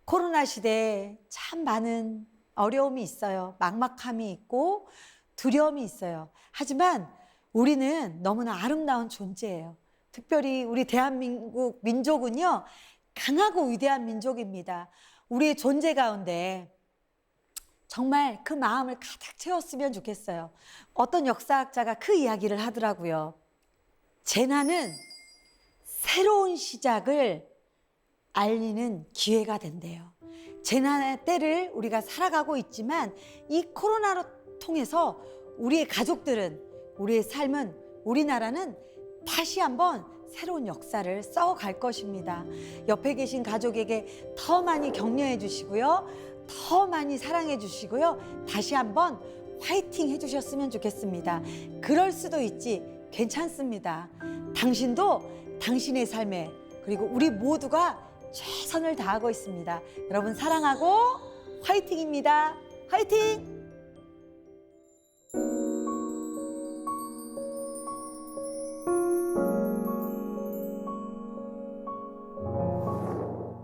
코로나 시대에 참 많은 어려움이 있어요. 막막함이 있고 두려움이 있어요. 하지만 우리는 너무나 아름다운 존재예요. 특별히 우리 대한민국 민족은요, 강하고 위대한 민족입니다. 우리의 존재 가운데 정말 그 마음을 가득 채웠으면 좋겠어요. 어떤 역사학자가 그 이야기를 하더라고요. 재난은 새로운 시작을 알리는 기회가 된대요. 재난의 때를 우리가 살아가고 있지만 이 코로나로 통해서 우리의 가족들은, 우리의 삶은, 우리나라는 다시 한번 새로운 역사를 써갈 것입니다. 옆에 계신 가족에게 더 많이 격려해 주시고요. 더 많이 사랑해 주시고요. 다시 한번 화이팅 해 주셨으면 좋겠습니다. 그럴 수도 있지. 괜찮습니다. 당신도 당신의 삶에 그리고 우리 모두가 최선을 다하고 있습니다. 여러분 사랑하고 화이팅입니다. 화이팅!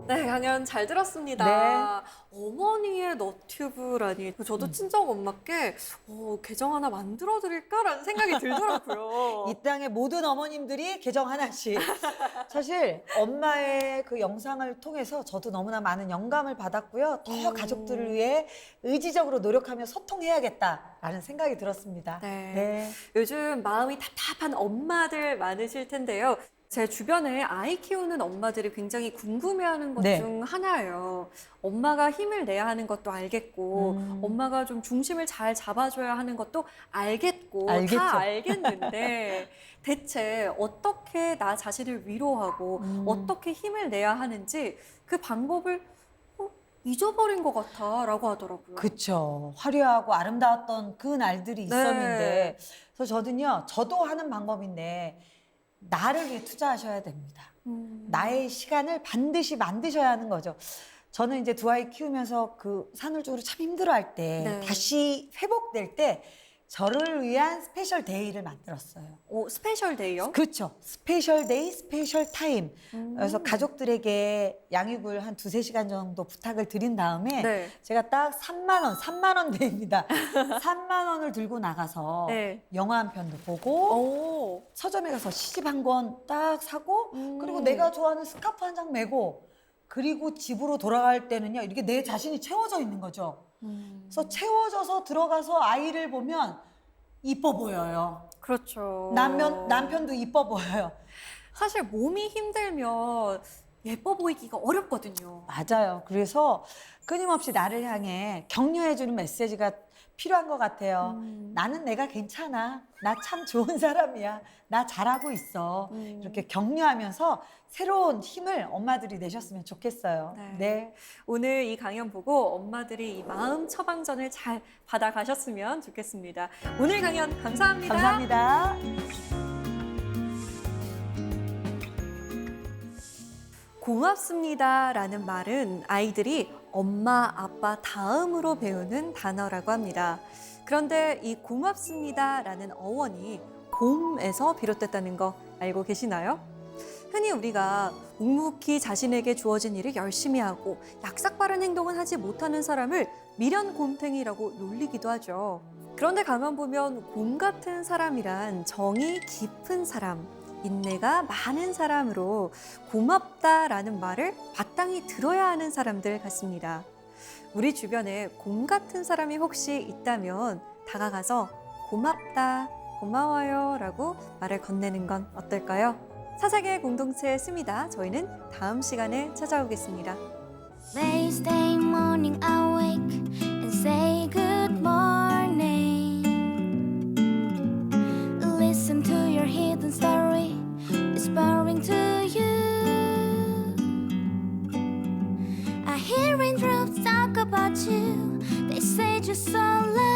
네, 강연 잘 들었습니다. 네. 어머니의 너튜브라니. 저도 친정 엄마께 계정 하나 만들어 드릴까라는 생각이 들더라고요. 이 땅의 모든 어머님들이 계정 하나씩. 사실 엄마의 그 영상을 통해서 저도 너무나 많은 영감을 받았고요. 더 가족들을 위해 의지적으로 노력하며 소통해야겠다라는 생각이 들었습니다. 네. 요즘 마음이 답답한 엄마들 많으실 텐데요. 제 주변에 아이 키우는 엄마들이 굉장히 궁금해하는 것 네. 중 하나예요. 엄마가 힘을 내야 하는 것도 알겠고, 엄마가 좀 중심을 잘 잡아줘야 하는 것도 알겠고, 알겠죠. 다 알겠는데, 대체 어떻게 나 자신을 위로하고, 어떻게 힘을 내야 하는지 그 방법을 잊어버린 것 같아라고 하더라고요. 그쵸. 화려하고 아름다웠던 그 날들이 있었는데. 그래서 저도 하는 방법인데, 나를 위해 투자하셔야 됩니다. 나의 시간을 반드시 만드셔야 하는 거죠. 저는 이제 두 아이 키우면서 그 산후조리를 참 힘들어할 때 네. 다시 회복될 때 저를 위한 스페셜 데이를 만들었어요. 스페셜 데이요? 그렇죠. 스페셜 데이, 스페셜 타임. 그래서 가족들에게 양육을 한 2-3시간 정도 부탁을 드린 다음에 네. 제가 딱 3만 원 데이입니다. 3만 원을 들고 나가서 네. 영화 한 편도 보고 서점에 가서 시집 한 권 딱 사고 그리고 내가 좋아하는 스카프 한 장 메고 그리고 집으로 돌아갈 때는요 이렇게 내 자신이 채워져 있는 거죠. 그래서 채워져서 들어가서 아이를 보면 이뻐 보여요. 그렇죠. 남편도 이뻐 보여요. 사실 몸이 힘들면 예뻐 보이기가 어렵거든요. 맞아요. 그래서 끊임없이 나를 향해 격려해주는 메시지가 필요한 것 같아요. 나는 내가 괜찮아. 나 참 좋은 사람이야. 나 잘하고 있어. 이렇게 격려하면서 새로운 힘을 엄마들이 내셨으면 좋겠어요. 네. 오늘 이 강연 보고 엄마들이 이 마음 처방전을 잘 받아가셨으면 좋겠습니다. 오늘 강연 감사합니다. 감사합니다. 고맙습니다라는 말은 아이들이 엄마, 아빠 다음으로 배우는 단어라고 합니다. 그런데 이 고맙습니다라는 어원이 곰에서 비롯됐다는 거 알고 계시나요? 흔히 우리가 묵묵히 자신에게 주어진 일을 열심히 하고 약삭 빠른 행동은 하지 못하는 사람을 미련곰탱이라고 놀리기도 하죠. 그런데 가만 보면 곰 같은 사람이란 정이 깊은 사람, 인내가 많은 사람으로 고맙다라는 말을 마땅히 들어야 하는 사람들 같습니다. 우리 주변에 곰 같은 사람이 혹시 있다면 다가가서 고맙다, 고마워요 라고 말을 건네는 건 어떨까요? 사색의 공동체 씁니다. 저희는 다음 시간에 찾아오겠습니다. Wednesday morning I wake and say good morning. Listen to your hidden story whispering to you. I hear raindrops talk about you. They say you're so lovely.